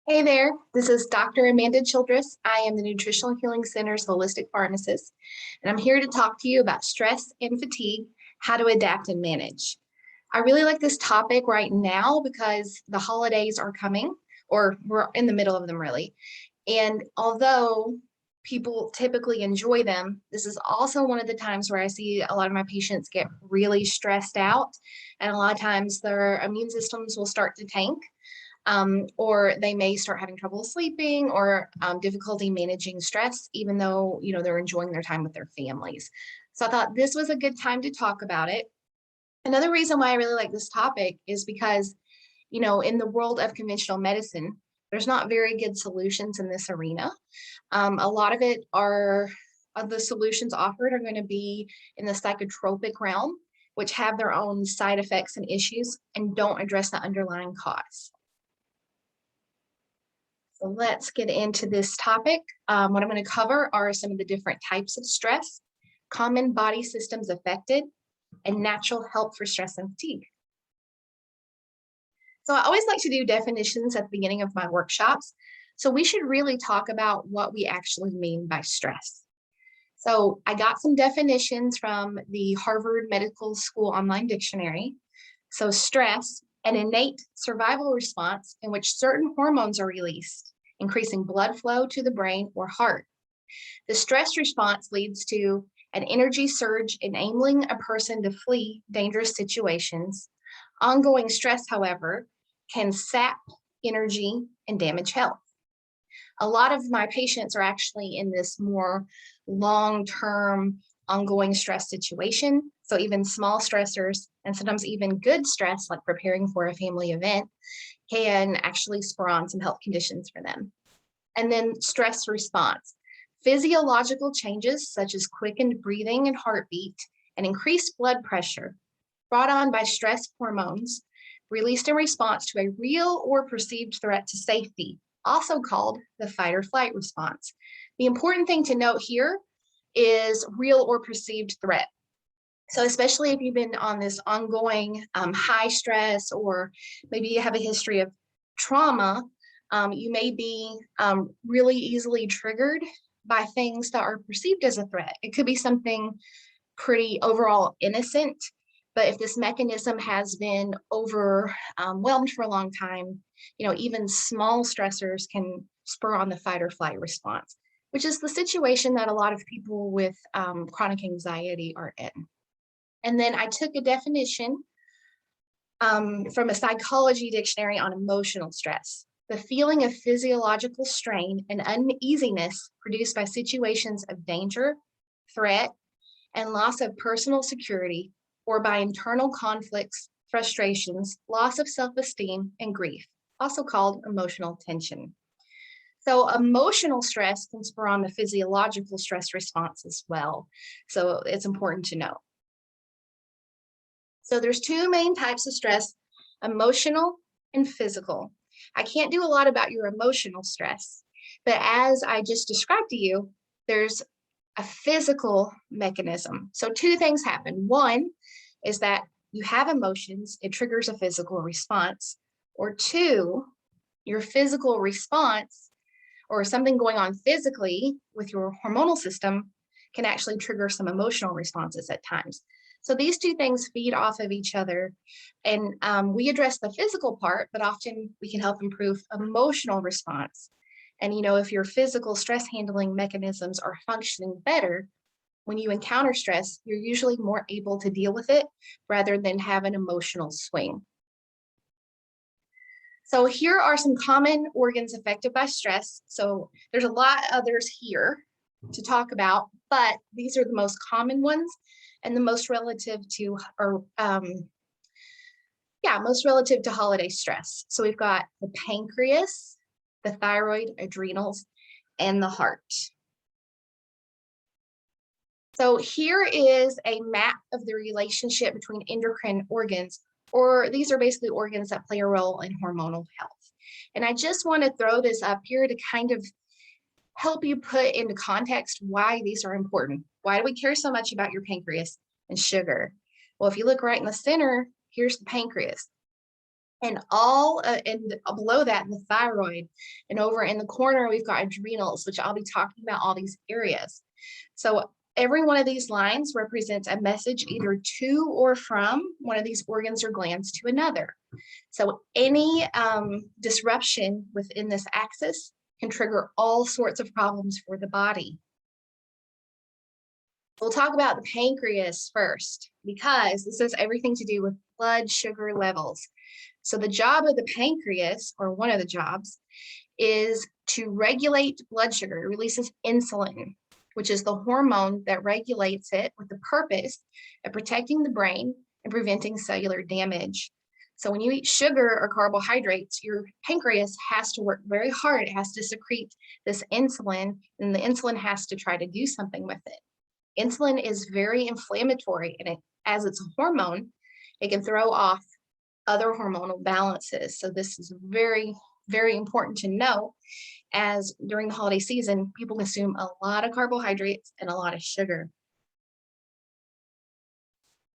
Hey there, this is Dr. Amanda Childress. I am the Nutritional Healing Center's holistic pharmacist, and I'm here to talk to you about stress and fatigue, how to adapt and manage. I really like this topic right now because the holidays are coming, or we're in the middle of them really. And although people typically enjoy them, this is also one of the times where I see a lot of my patients get really stressed out, and a lot of times their immune systems will start to tank, or they may start having trouble sleeping or difficulty managing stress, even though they're enjoying their time with their families. So I thought this was a good time to talk about it. Another reason why I really like this topic is because, in the world of conventional medicine, there's not very good solutions in this arena. A lot of it are the solutions offered are going to be in the psychotropic realm, which have their own side effects and issues and don't address the underlying cause. So let's get into this topic. What I'm going to cover are some of the different types of stress, common body systems affected, and natural help for stress and fatigue. So I always like to do definitions at the beginning of my workshops. So we should really talk about what we actually mean by stress. So I got some definitions from the Harvard Medical School online dictionary. So stress, an innate survival response in which certain hormones are released, increasing blood flow to the brain or heart. The stress response leads to an energy surge enabling a person to flee dangerous situations. Ongoing stress, however, can sap energy and damage health. A lot of my patients are actually in this more long-term ongoing stress situation. So even small stressors and sometimes even good stress, like preparing for a family event, can actually spur on some health conditions for them. And then stress response. Physiological changes such as quickened breathing and heartbeat and increased blood pressure brought on by stress hormones released in response to a real or perceived threat to safety, also called the fight or flight response. The important thing to note here is real or perceived threat. So especially if you've been on this ongoing high stress, or maybe you have a history of trauma, you may be really easily triggered by things that are perceived as a threat. It could be something pretty overall innocent, but if this mechanism has been overwhelmed for a long time, even small stressors can spur on the fight or flight response, which is the situation that a lot of people with chronic anxiety are in. And then I took a definition from a psychology dictionary on emotional stress. The feeling of physiological strain and uneasiness produced by situations of danger, threat, and loss of personal security, or by internal conflicts, frustrations, loss of self-esteem, and grief, also called emotional tension. So emotional stress can spur on the physiological stress response as well. So it's important to know. So there's two main types of stress, emotional and physical. I can't do a lot about your emotional stress, but as I just described to you, there's a physical mechanism. So two things happen. One is that you have emotions, it triggers a physical response. Or two, your physical response or something going on physically with your hormonal system can actually trigger some emotional responses at times. So these two things feed off of each other, and we address the physical part, but often we can help improve emotional response. And if your physical stress handling mechanisms are functioning better, when you encounter stress, you're usually more able to deal with it rather than have an emotional swing. So here are some common organs affected by stress. So there's a lot of others here to talk about, but these are the most common ones and the most relative to, most relative to holiday stress. So we've got the pancreas, the thyroid, adrenals, and the heart. So here is a map of the relationship between endocrine organs, or these are basically organs that play a role in hormonal health. And I just want to throw this up here to kind of help you put into context why these are important. Why do we care so much about your pancreas and sugar? Well, if you look right in the center, here's the pancreas. And and below that, the thyroid. And over in the corner, we've got adrenals, which I'll be talking about all these areas. So every one of these lines represents a message either to or from one of these organs or glands to another. So any disruption within this axis can trigger all sorts of problems for the body. We'll talk about the pancreas first, because this has everything to do with blood sugar levels. So the job of the pancreas, or one of the jobs, is to regulate blood sugar. It releases insulin, which is the hormone that regulates it with the purpose of protecting the brain and preventing cellular damage. So when you eat sugar or carbohydrates, your pancreas has to work very hard. It has to secrete this insulin, and the insulin has to try to do something with it. Insulin is very inflammatory, and as it's a hormone, it can throw off other hormonal balances. So this is very, very important to know, as during the holiday season, people consume a lot of carbohydrates and a lot of sugar.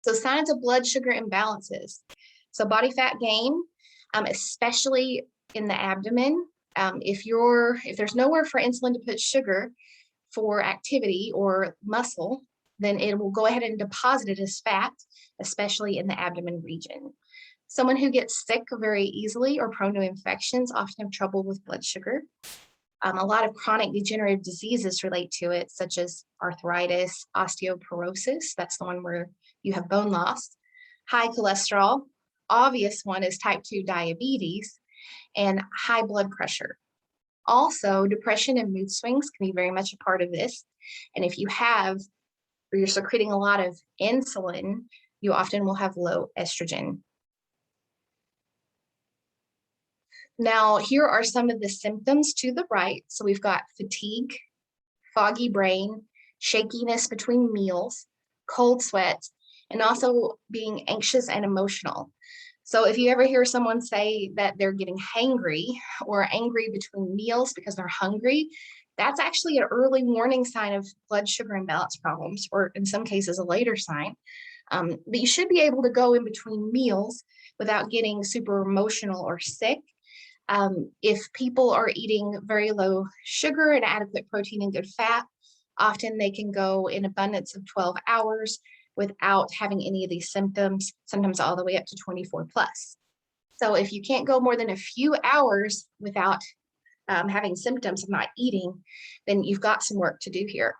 So signs of blood sugar imbalances. So body fat gain, especially in the abdomen. If there's nowhere for insulin to put sugar for activity or muscle, then it will go ahead and deposit it as fat, especially in the abdomen region. Someone who gets sick very easily or prone to infections often have trouble with blood sugar. A lot of chronic degenerative diseases relate to it, such as arthritis, osteoporosis, that's the one where you have bone loss, high cholesterol, obvious one is type 2 diabetes, and high blood pressure. Also, depression and mood swings can be very much a part of this. And if you're secreting a lot of insulin, you often will have low estrogen. Now, here are some of the symptoms to the right. So we've got fatigue, foggy brain, shakiness between meals, cold sweat, and also being anxious and emotional. So if you ever hear someone say that they're getting hangry or angry between meals because they're hungry, that's actually an early warning sign of blood sugar imbalance problems, or in some cases, a later sign. But you should be able to go in between meals without getting super emotional or sick. If people are eating very low sugar and adequate protein and good fat, often they can go in abundance of 12 hours without having any of these symptoms, sometimes all the way up to 24 plus. So if you can't go more than a few hours without having symptoms of not eating, then you've got some work to do here.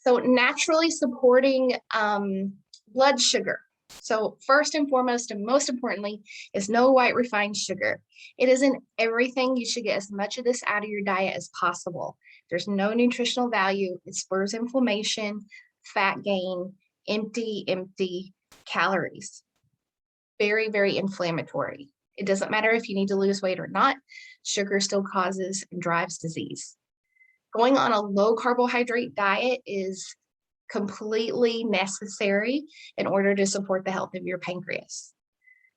So naturally supporting blood sugar. So first and foremost, and most importantly, is no white refined sugar. It isn't everything. You should get as much of this out of your diet as possible. There's no nutritional value. It spurs inflammation, fat gain, empty calories. Very, very inflammatory. It doesn't matter if you need to lose weight or not. Sugar still causes and drives disease. Going on a low carbohydrate diet is completely necessary in order to support the health of your pancreas.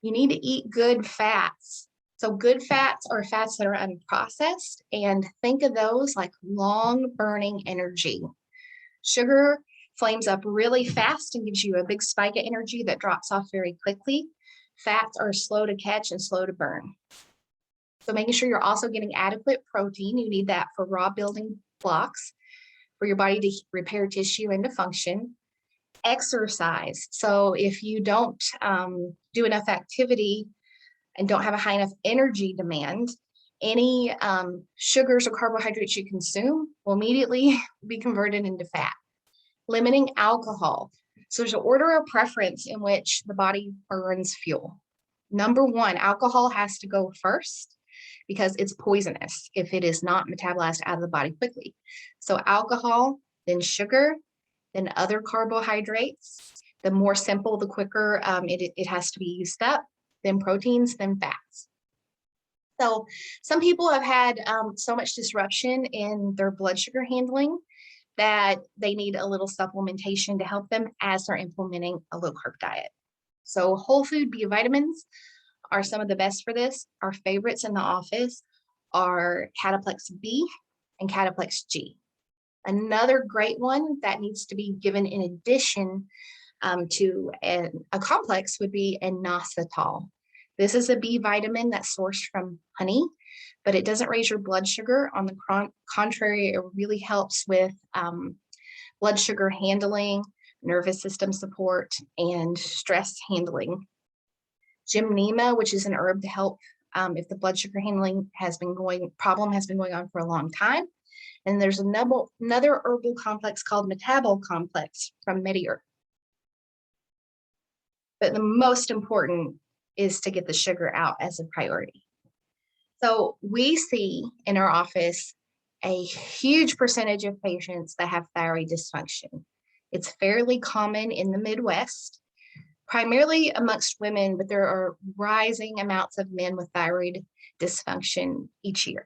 You need to eat good fats. So good fats are fats that are unprocessed, and think of those like long burning energy. Sugar flames up really fast and gives you a big spike of energy that drops off very quickly. Fats are slow to catch and slow to burn. So making sure you're also getting adequate protein. You need that for raw building blocks, for your body to repair tissue and to function. Exercise. So if you don't do enough activity and don't have a high enough energy demand, any sugars or carbohydrates you consume will immediately be converted into fat. Limiting alcohol. So there's an order of preference in which the body burns fuel. Number one, alcohol has to go first because it's poisonous if it is not metabolized out of the body quickly. So alcohol, then sugar, then other carbohydrates. The more simple, the quicker it has to be used up, then proteins, then fats. So some people have had so much disruption in their blood sugar handling that they need a little supplementation to help them as they're implementing a low carb diet. So whole food B vitamins are some of the best for this. Our favorites in the office are Cataplex B and Cataplex G. Another great one that needs to be given in addition a complex would be inositol. This is a B vitamin that's sourced from honey, but it doesn't raise your blood sugar. On the contrary, it really helps with blood sugar handling, nervous system support, and stress handling. Gymnema, which is an herb to help if the blood sugar handling problem has been going on for a long time. And there's another herbal complex called metabol complex from Medier. But the most important is to get the sugar out as a priority. So we see in our office a huge percentage of patients that have thyroid dysfunction. It's fairly common in the Midwest, primarily amongst women, but there are rising amounts of men with thyroid dysfunction each year.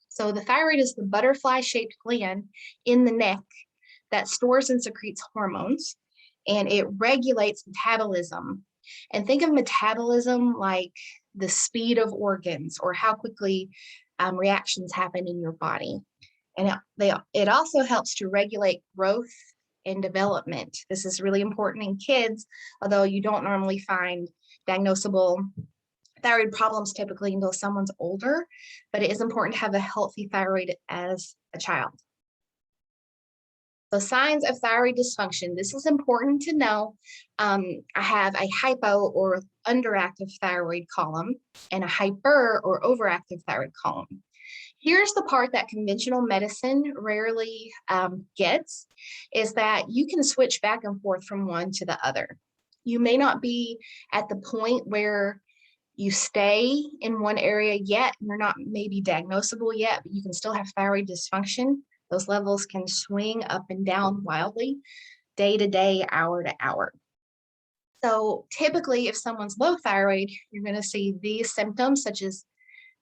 So the thyroid is the butterfly-shaped gland in the neck that stores and secretes hormones, and it regulates metabolism. And think of metabolism like the speed of organs or how quickly reactions happen in your body. And it also helps to regulate growth and development. This is really important in kids, although you don't normally find diagnosable thyroid problems typically until someone's older, but it is important to have a healthy thyroid as a child. So signs of thyroid dysfunction, this is important to know. I have a hypo or underactive thyroid column and a hyper or overactive thyroid column. Here's the part that conventional medicine rarely gets, is that you can switch back and forth from one to the other. You may not be at the point where you stay in one area yet, and you're not maybe diagnosable yet, but you can still have thyroid dysfunction. Those levels can swing up and down wildly, day to day, hour to hour. So typically, if someone's low thyroid, you're going to see these symptoms such as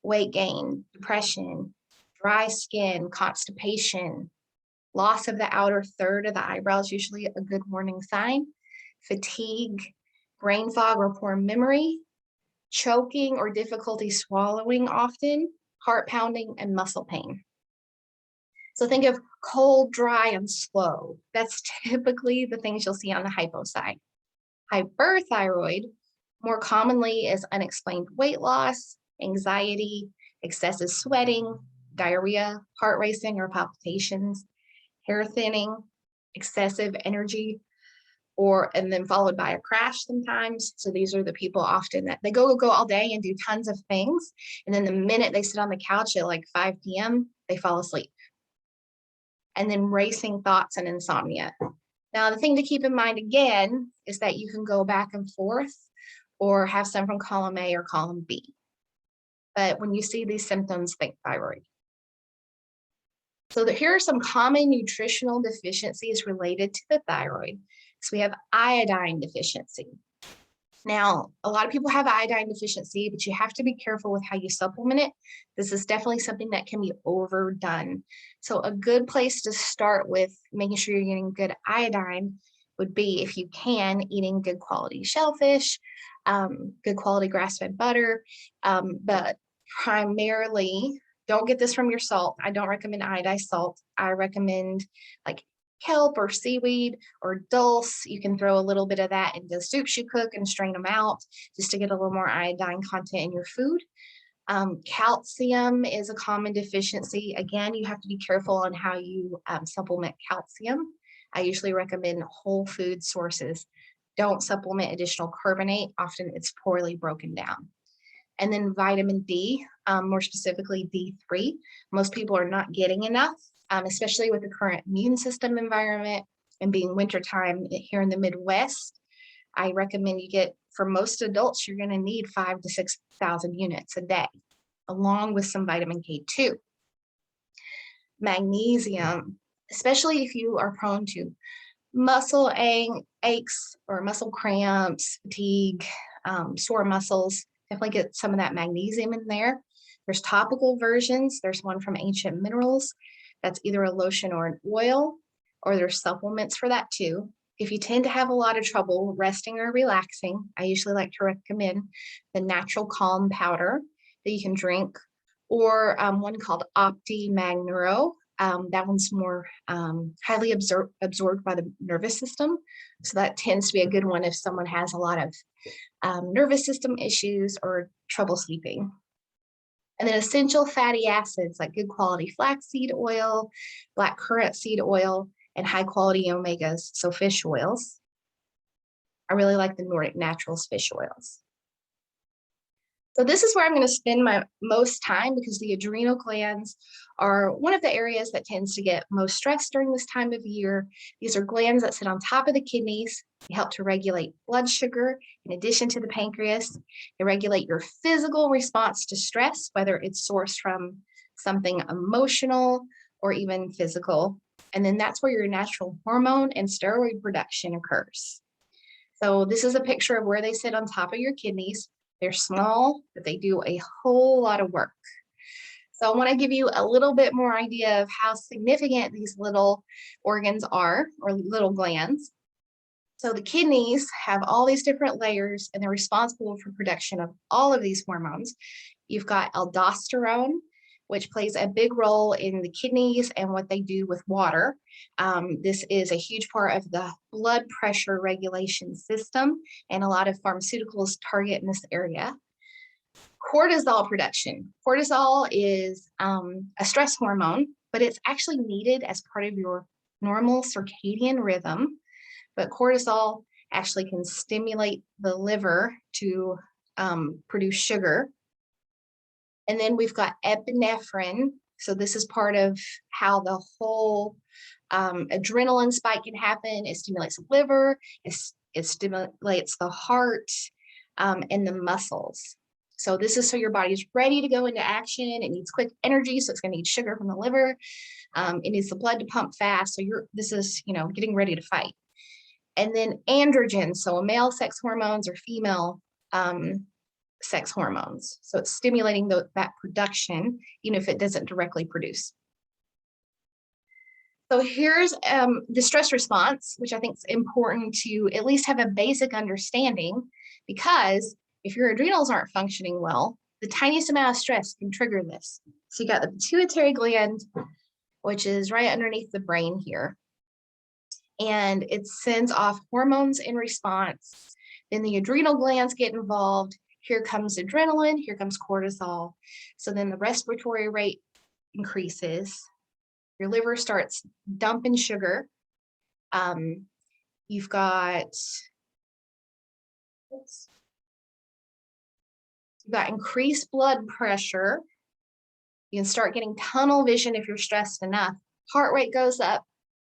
weight gain, depression, dry skin, constipation, loss of the outer third of the eyebrows, usually a good warning sign, fatigue, brain fog or poor memory, choking or difficulty swallowing often, heart pounding, and muscle pain. So think of cold, dry, and slow. That's typically the things you'll see on the hypo side. Hyperthyroid more commonly is unexplained weight loss, anxiety, excessive sweating, diarrhea, heart racing or palpitations, hair thinning, excessive energy, and then followed by a crash sometimes. So these are the people often that they go all day and do tons of things. And then the minute they sit on the couch at like 5 p.m., they fall asleep. And then racing thoughts and insomnia. Now, the thing to keep in mind again is that you can go back and forth or have some from column A or column B. But when you see these symptoms, think thyroid. So here are some common nutritional deficiencies related to the thyroid. So we have iodine deficiency. Now, a lot of people have iodine deficiency, but you have to be careful with how you supplement it. This is definitely something that can be overdone. So a good place to start with making sure you're getting good iodine would be, if you can, eating good quality shellfish, good quality grass-fed butter, but primarily, don't get this from your salt. I don't recommend iodized salt. I recommend like kelp or seaweed or dulse. You can throw a little bit of that into soups you cook and strain them out just to get a little more iodine content in your food. Calcium is a common deficiency. Again, you have to be careful on how you supplement calcium. I usually recommend whole food sources. Don't supplement additional carbonate. Often it's poorly broken down. And then vitamin D, more specifically D3. Most people are not getting enough, especially with the current immune system environment and being wintertime here in the Midwest. I recommend you get, for most adults, you're going to need 5,000 to 6,000 units a day, along with some vitamin K2. Magnesium, especially if you are prone to muscle aches or muscle cramps, fatigue, sore muscles, definitely get some of that magnesium in there. There's topical versions. There's one from Ancient Minerals that's either a lotion or an oil, or there's supplements for that too. If you tend to have a lot of trouble resting or relaxing, I usually like to recommend the Natural Calm powder that you can drink, or one called Opti Mag Neuro. That one's more highly absorbed by the nervous system. So that tends to be a good one if someone has a lot of nervous system issues or trouble sleeping. And then essential fatty acids like good quality flaxseed oil, black currant seed oil, and high quality omegas, so fish oils. I really like the Nordic Naturals fish oils. So this is where I'm going to spend my most time because the adrenal glands are one of the areas that tends to get most stressed during this time of year. These are glands that sit on top of the kidneys. They help to regulate blood sugar in addition to the pancreas. They regulate your physical response to stress, whether it's sourced from something emotional or even physical. And then that's where your natural hormone and steroid production occurs. So this is a picture of where they sit on top of your kidneys. They're small, but they do a whole lot of work. So I want to give you a little bit more idea of how significant these little organs are, or little glands. So the kidneys have all these different layers, and they're responsible for production of all of these hormones. You've got aldosterone, which plays a big role in the kidneys and what they do with water. This is a huge part of the blood pressure regulation system, and a lot of pharmaceuticals target in this area. Cortisol production. Cortisol is a stress hormone, but it's actually needed as part of your normal circadian rhythm. But cortisol actually can stimulate the liver to produce sugar. And then we've got epinephrine. So this is part of how the whole adrenaline spike can happen. It stimulates the liver, it stimulates the heart and the muscles. So this is so your body's ready to go into action. It needs quick energy, so it's going to need sugar from the liver. It needs the blood to pump fast. So this is, getting ready to fight. And then androgens, so male sex hormones or female sex hormones. So it's stimulating that production, even if it doesn't directly produce. So here's the stress response, which I think is important to at least have a basic understanding, because if your adrenals aren't functioning well, the tiniest amount of stress can trigger this. So you got the pituitary gland, which is right underneath the brain here. And it sends off hormones in response. Then the adrenal glands get involved. Here comes adrenaline, here comes cortisol. So then the respiratory rate increases. Your liver starts dumping sugar. You've got increased blood pressure. You can start getting tunnel vision if you're stressed enough. Heart rate goes up,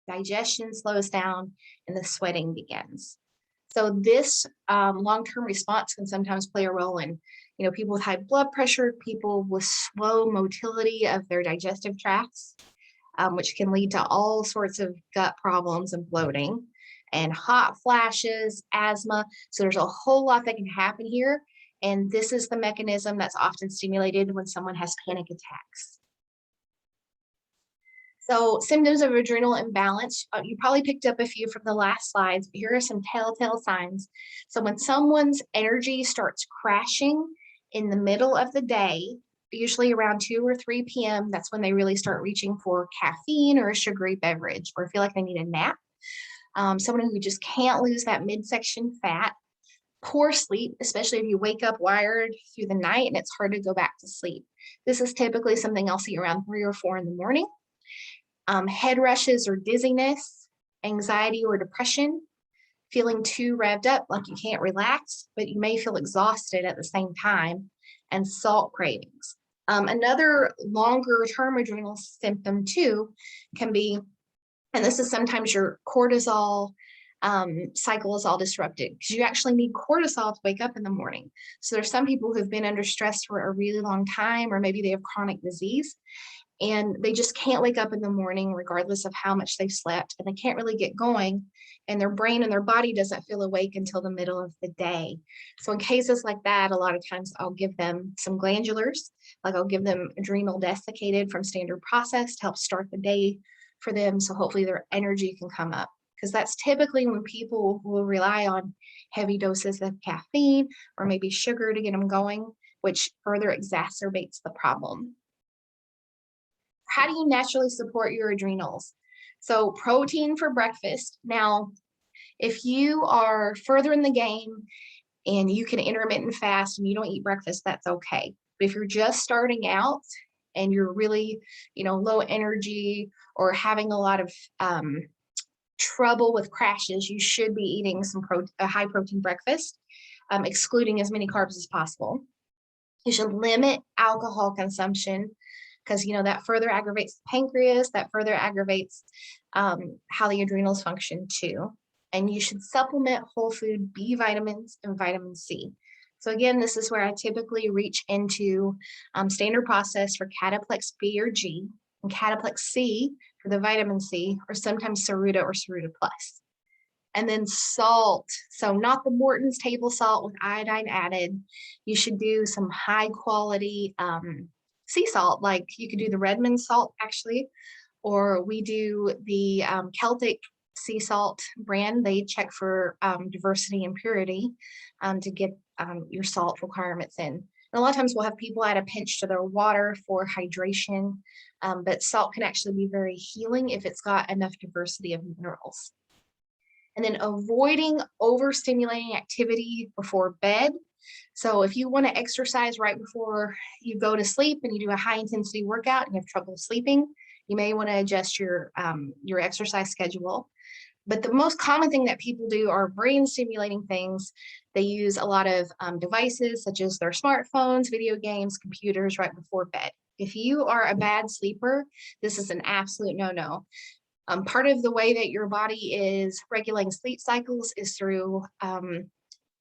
digestion slows down, and the sweating begins. So this long-term response can sometimes play a role in, people with high blood pressure, people with slow motility of their digestive tracts, which can lead to all sorts of gut problems and bloating, and hot flashes, asthma. So there's a whole lot that can happen here. And this is the mechanism that's often stimulated when someone has panic attacks. So symptoms of adrenal imbalance, you probably picked up a few from the last slides, but here are some telltale signs. So when someone's energy starts crashing in the middle of the day, usually around 2 or 3 p.m., that's when they really start reaching for caffeine or a sugary beverage, or feel like they need a nap. Someone who just can't lose that midsection fat. Poor sleep, especially if you wake up wired through the night and it's hard to go back to sleep. This is typically something I'll see around 3 or 4 in the morning. Head rushes or dizziness, anxiety or depression, feeling too revved up, like you can't relax, but you may feel exhausted at the same time, and salt cravings. Another longer term adrenal symptom too can be, and this is sometimes your cortisol cycle is all disrupted, because you actually need cortisol to wake up in the morning. So there's some people who've been under stress for a really long time, or maybe they have chronic disease, and they just can't wake up in the morning regardless of how much they've slept, and they can't really get going, and their brain and their body doesn't feel awake until the middle of the day. So in cases like that, a lot of times I'll give them some glandulars, like I'll give them adrenal desiccated from Standard Process to help start the day for them, so hopefully their energy can come up. Because that's typically when people will rely on heavy doses of caffeine or maybe sugar to get them going, which further exacerbates the problem. how do you naturally support your adrenals? So protein for breakfast. Now, if you are further in the game and you can intermittent fast and you don't eat breakfast, that's okay. But if you're just starting out and you're really, low energy or having a lot of trouble with crashes, you should be eating a high protein breakfast, excluding as many carbs as possible. You should limit alcohol consumption because, that further aggravates the pancreas, that further aggravates how the adrenals function too. And you should supplement whole food B vitamins and vitamin C. So again, this is where I typically reach into standard process for Cataplex B or G and Cataplex C for the vitamin C, or sometimes Saruta or Saruta Plus. And then salt. So not the Morton's table salt with iodine added. You should do some high quality sea salt, like you could do the Redmond salt actually, or we do the Celtic sea salt brand. They check for diversity and purity to get your salt requirements in. And a lot of times we'll have people add a pinch to their water for hydration, but salt can actually be very healing if it's got enough diversity of minerals. And then avoiding overstimulating activity before bed. So if you want to exercise right before you go to sleep and you do a high intensity workout and you have trouble sleeping, you may want to adjust your exercise schedule. But the most common thing that people do are brain stimulating things. They use a lot of devices such as their smartphones, video games, computers right before bed. If you are a bad sleeper, this is an absolute no-no. Part of the way that your body is regulating sleep cycles is through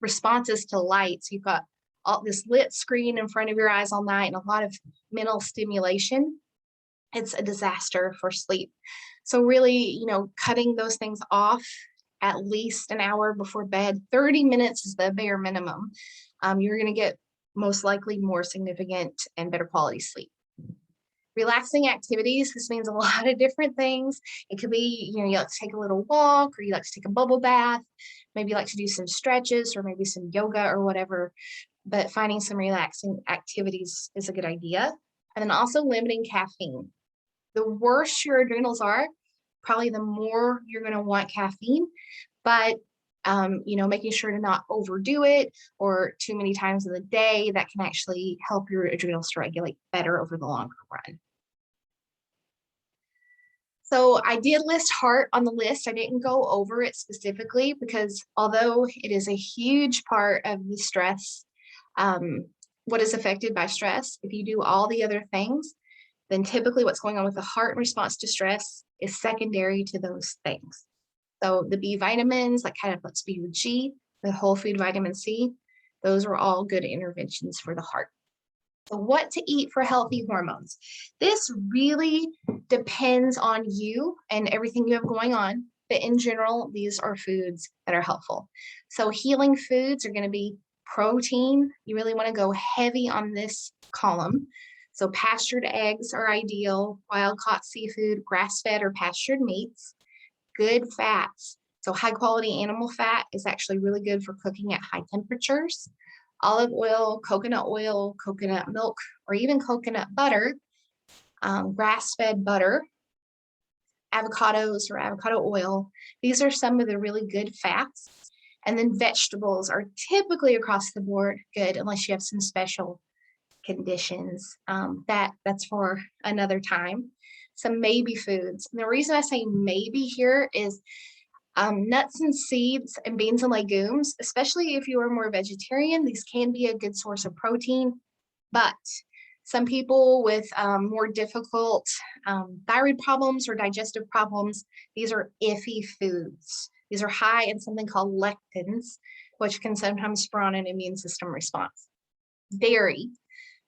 responses to light. So you've got all this lit screen in front of your eyes all night and a lot of mental stimulation. It's a disaster for sleep. So really, cutting those things off at least an hour before bed, 30 minutes is the bare minimum. You're going to get most likely more significant and better quality sleep. Relaxing activities, this means a lot of different things. It could be, you like to take a little walk, or you like to take a bubble bath, maybe you like to do some stretches or maybe some yoga or whatever, but finding some relaxing activities is a good idea. And then also limiting caffeine. The worse your adrenals are, probably the more you're going to want caffeine, but making sure to not overdo it or too many times in the day, that can actually help your adrenals to regulate better over the longer run. So I did list heart on the list. I didn't go over it specifically because although it is a huge part of the stress, what is affected by stress, if you do all the other things, then typically what's going on with the heart in response to stress is secondary to those things. So the B vitamins, like Cataplex B with G, the whole food vitamin C, those are all good interventions for the heart. So what to eat for healthy hormones? This really depends on you and everything you have going on, but in general, these are foods that are helpful. So healing foods are going to be protein. You really want to go heavy on this column. So pastured eggs are ideal, wild-caught seafood, grass-fed or pastured meats, good fats. So high-quality animal fat is actually really good for cooking at high temperatures. Olive oil, coconut milk, or even coconut butter, grass-fed butter, avocados or avocado oil. These are some of the really good fats. And then vegetables are typically across the board good unless you have some special conditions. That's for another time. Some maybe foods. And the reason I say maybe here is nuts and seeds and beans and legumes, especially if you are more vegetarian, these can be a good source of protein, but some people with more difficult thyroid problems or digestive problems, these are iffy foods. These are high in something called lectins, which can sometimes spur on an immune system response. Dairy.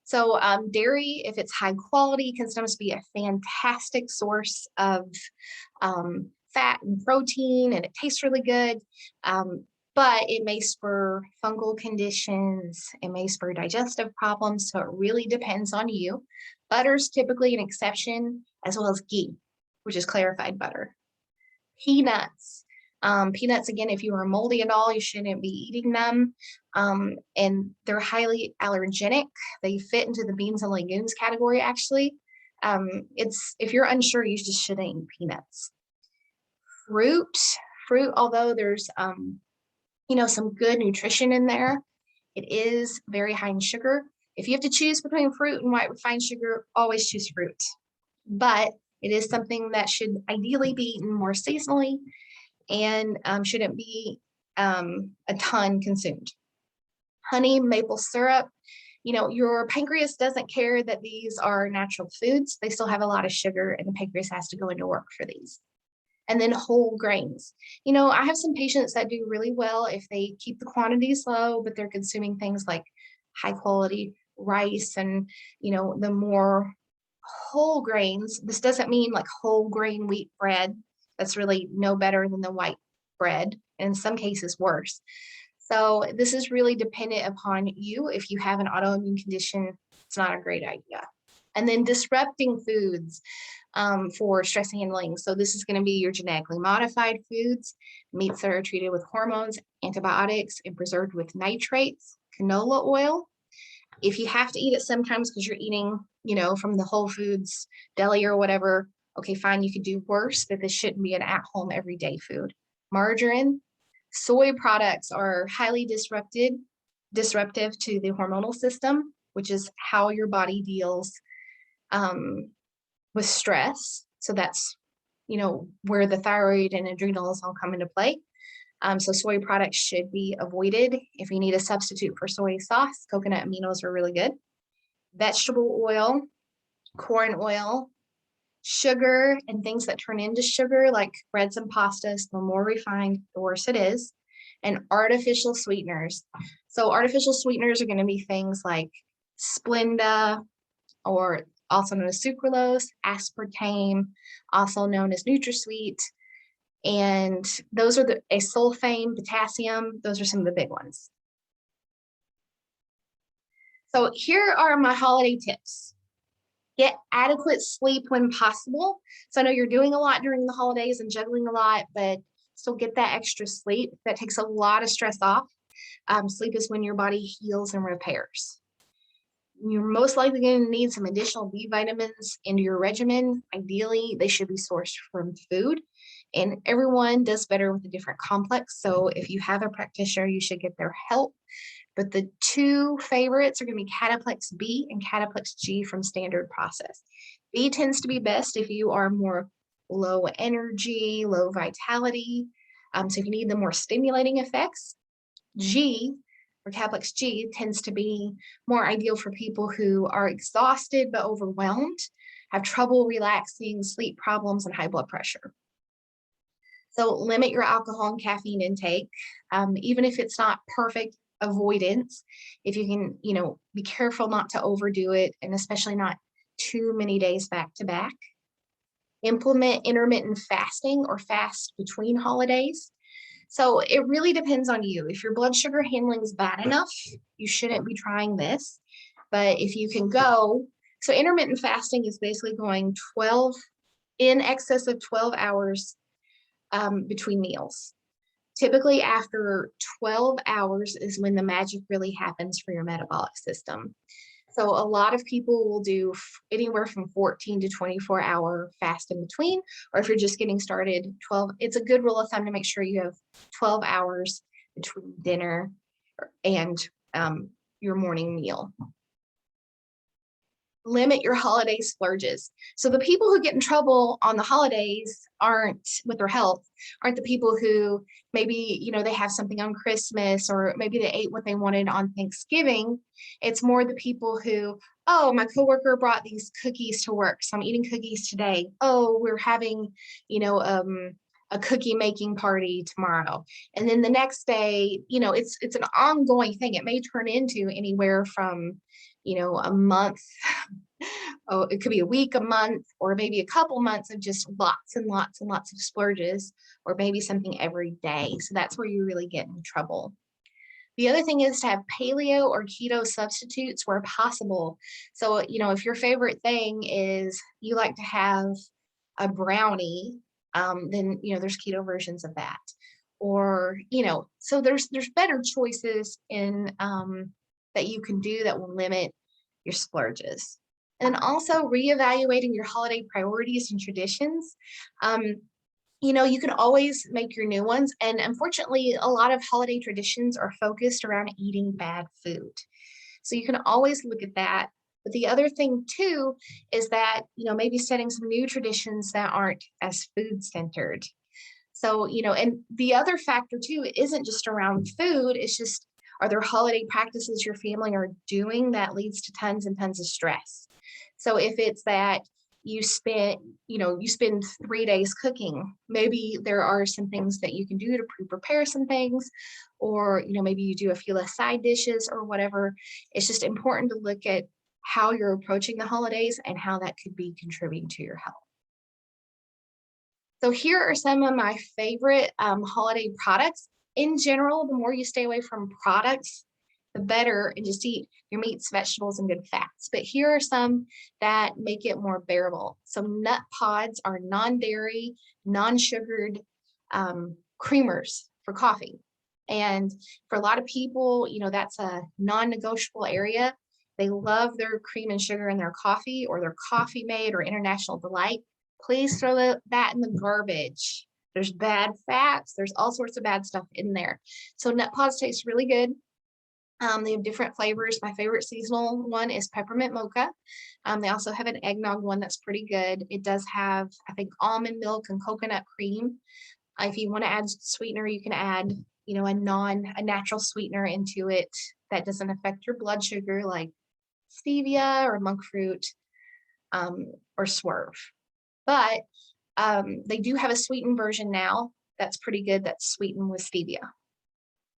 So dairy, if it's high quality, can sometimes be a fantastic source of fat and protein, and it tastes really good, but it may spur fungal conditions, it may spur digestive problems, so it really depends on you. Butter's typically an exception, as well as ghee, which is clarified butter. Peanuts. Peanuts, again, if you are moldy at all, you shouldn't be eating them, and they're highly allergenic. They fit into the beans and legumes category, actually. If you're unsure, you just shouldn't eat peanuts. Fruit, although there's some good nutrition in there, it is very high in sugar. If you have to choose between fruit and white refined sugar, always choose fruit. But it is something that should ideally be eaten more seasonally and shouldn't be a ton consumed. Honey, maple syrup, your pancreas doesn't care that these are natural foods. They still have a lot of sugar, and the pancreas has to go into work for these. And then whole grains. I have some patients that do really well if they keep the quantities low, but they're consuming things like high quality rice and, the more whole grains. This doesn't mean like whole grain wheat bread. That's really no better than the white bread, and in some cases worse. So this is really dependent upon you. If you have an autoimmune condition, it's not a great idea. And then disrupting foods for stress handling. So this is going to be your genetically modified foods, meats that are treated with hormones, antibiotics, and preserved with nitrates, canola oil. If you have to eat it sometimes because you're eating, from the Whole Foods deli or whatever, okay, fine, you could do worse, but this shouldn't be an at-home everyday food. Margarine, soy products are highly disruptive to the hormonal system, which is how your body deals with stress. So that's, where the thyroid and adrenals all come into play. So soy products should be avoided. If you need a substitute for soy sauce, coconut aminos are really good. Vegetable oil, corn oil, sugar, and things that turn into sugar, like breads and pastas, the more refined, the worse it is. And artificial sweeteners. So artificial sweeteners are going to be things like Splenda, or also known as sucralose, aspartame, also known as NutraSweet. And those are sulfame, potassium, those are some of the big ones. So here are my holiday tips. Get adequate sleep when possible. So I know you're doing a lot during the holidays and juggling a lot, but still get that extra sleep. That takes a lot of stress off. Sleep is when your body heals and repairs. You're most likely going to need some additional B vitamins into your regimen. Ideally, they should be sourced from food, and everyone does better with a different complex. So if you have a practitioner, you should get their help. But the two favorites are going to be Cataplex B and Cataplex G from Standard Process. B tends to be best if you are more low energy, low vitality. So if you need the more stimulating effects, G, or Cataplex G, tends to be more ideal for people who are exhausted but overwhelmed, have trouble relaxing, sleep problems, and high blood pressure. So limit your alcohol and caffeine intake. Even if it's not perfect avoidance, if you can, be careful not to overdo it, and especially not too many days back to back. Implement intermittent fasting or fast between holidays. So it really depends on you. If your blood sugar handling is bad enough, you shouldn't be trying this. But if you can go, so intermittent fasting is basically going in excess of 12 hours between meals. Typically after 12 hours is when the magic really happens for your metabolic system. So a lot of people will do anywhere from 14 to 24 hour fast in between, or if you're just getting started, 12. It's a good rule of thumb to make sure you have 12 hours between dinner and your morning meal. Limit your holiday splurges. So the people who get in trouble on the holidays with their health aren't the people who maybe, they have something on Christmas, or maybe they ate what they wanted on Thanksgiving. It's more the people who, oh, my coworker brought these cookies to work, so I'm eating cookies today. Oh, we're having, a cookie making party tomorrow. And then the next day, it's an ongoing thing. It may turn into anywhere from, a month. Oh, it could be a week, a month, or maybe a couple months of just lots and lots and lots of splurges, or maybe something every day. So that's where you really get in trouble. The other thing is to have paleo or keto substitutes where possible. So, if your favorite thing is you like to have a brownie, then, there's keto versions of that. Or, so there's better choices in that you can do that will limit your splurges. And then also reevaluating your holiday priorities and traditions. You can always make your new ones. And unfortunately, a lot of holiday traditions are focused around eating bad food. So you can always look at that. But the other thing too is that, maybe setting some new traditions that aren't as food centered. So, and the other factor too isn't just around food, it's just, are there holiday practices your family are doing that leads to tons and tons of stress? So if it's that you spend 3 days cooking, maybe there are some things that you can do to prepare some things, or, maybe you do a few less side dishes or whatever. It's just important to look at how you're approaching the holidays and how that could be contributing to your health. So here are some of my favorite holiday products. In general, the more you stay away from products, the better, and just eat your meats, vegetables, and good fats. But here are some that make it more bearable. So nut pods are non-dairy, non-sugared creamers for coffee. And for a lot of people, that's a non-negotiable area. They love their cream and sugar in their coffee or their Coffee Mate or International Delight. Please throw that in the garbage. There's bad fats. There's all sorts of bad stuff in there. So nut pods taste really good. They have different flavors. My favorite seasonal one is peppermint mocha. They also have an eggnog one that's pretty good. It does have, I think, almond milk and coconut cream. If you want to add sweetener, you can add, a natural sweetener into it that doesn't affect your blood sugar, like stevia or monk fruit or swerve. But they do have a sweetened version now that's pretty good, that's sweetened with stevia.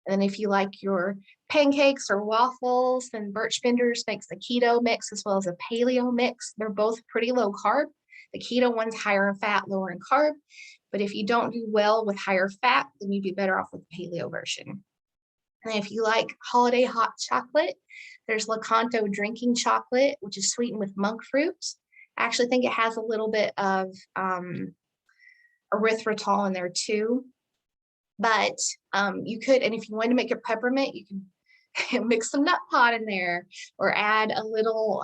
And then if you like your pancakes or waffles, then Birch Benders makes the keto mix as well as a paleo mix. They're both pretty low carb. The keto one's higher in fat, lower in carb. But if you don't do well with higher fat, then you'd be better off with the paleo version. And if you like holiday hot chocolate, there's Lakanto drinking chocolate, which is sweetened with monk fruit. I actually think it has a little bit of erythritol in there too. But you could, and if you wanted to make a peppermint, you can mix some nut pod in there or add a little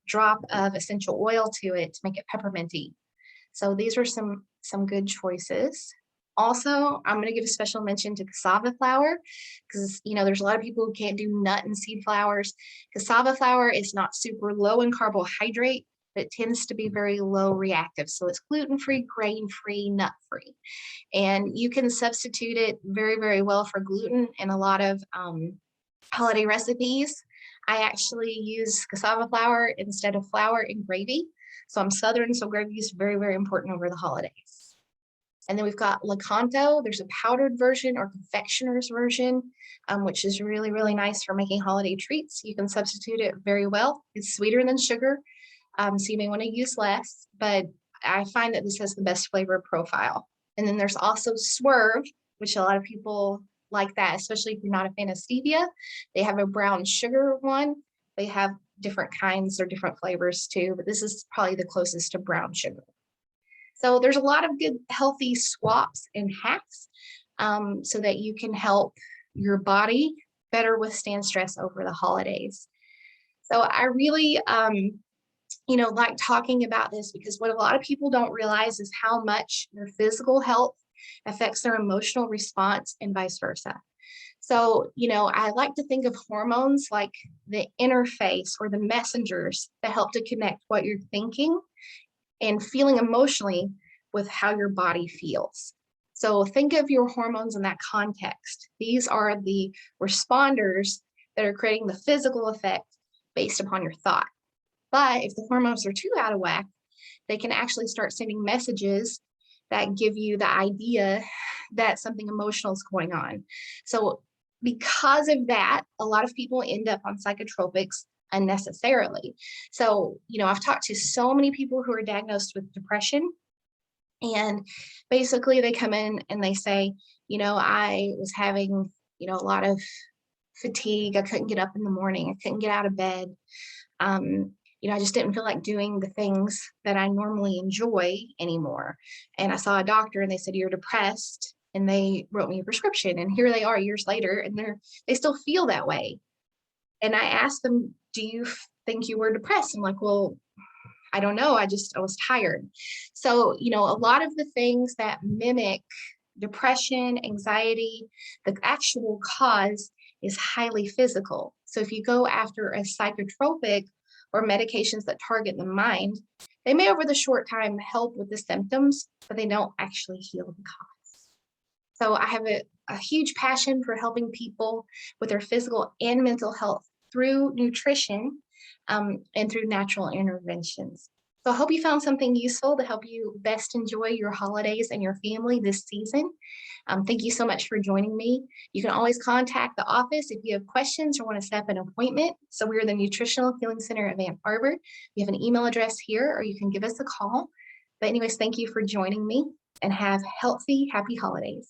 drop of essential oil to it to make it pepperminty. So these are some good choices. Also, I'm going to give a special mention to cassava flour because, there's a lot of people who can't do nut and seed flours. Cassava flour is not super low in carbohydrate, but it tends to be very low reactive. So it's gluten-free, grain-free, nut-free. And you can substitute it very, very well for gluten in a lot of holiday recipes. I actually use cassava flour instead of flour in gravy. So I'm Southern, so gravy is very, very important over the holidays. And then we've got Lakanto. There's a powdered version or confectioner's version, which is really, really nice for making holiday treats. You can substitute it very well. It's sweeter than sugar, so you may want to use less, but I find that this has the best flavor profile. And then there's also Swerve, which a lot of people like that, especially if you're not a fan of stevia. They have a brown sugar one. They have different kinds or different flavors too, but this is probably the closest to brown sugar. So there's a lot of good healthy swaps and hacks so that you can help your body better withstand stress over the holidays. So I really like talking about this because what a lot of people don't realize is how much their physical health affects their emotional response and vice versa. So, I like to think of hormones like the interface or the messengers that help to connect what you're thinking and feeling emotionally with how your body feels. So think of your hormones in that context. These are the responders that are creating the physical effect based upon your thought. But if the hormones are too out of whack, they can actually start sending messages that give you the idea that something emotional is going on. So because of that, a lot of people end up on psychotropics unnecessarily. So, I've talked to so many people who are diagnosed with depression, and basically they come in and they say, I was having, a lot of fatigue. I couldn't get up in the morning. I couldn't get out of bed. I just didn't feel like doing the things that I normally enjoy anymore. And I saw a doctor and they said, you're depressed. And they wrote me a prescription. And here they are years later, and they still feel that way. And I asked them, do you think you were depressed. I'm like, well, I don't know. I was tired. So, a lot of the things that mimic depression, anxiety, the actual cause is highly physical. So if you go after a psychotropic or medications that target the mind, they may over the short time help with the symptoms, but they don't actually heal the cause. So I have a huge passion for helping people with their physical and mental health through nutrition and through natural interventions. So I hope you found something useful to help you best enjoy your holidays and your family this season. Thank you so much for joining me. You can always contact the office if you have questions or want to set up an appointment. So we're the Nutritional Healing Center of Ann Arbor. We have an email address here, or you can give us a call. But anyways, thank you for joining me and have healthy, happy holidays.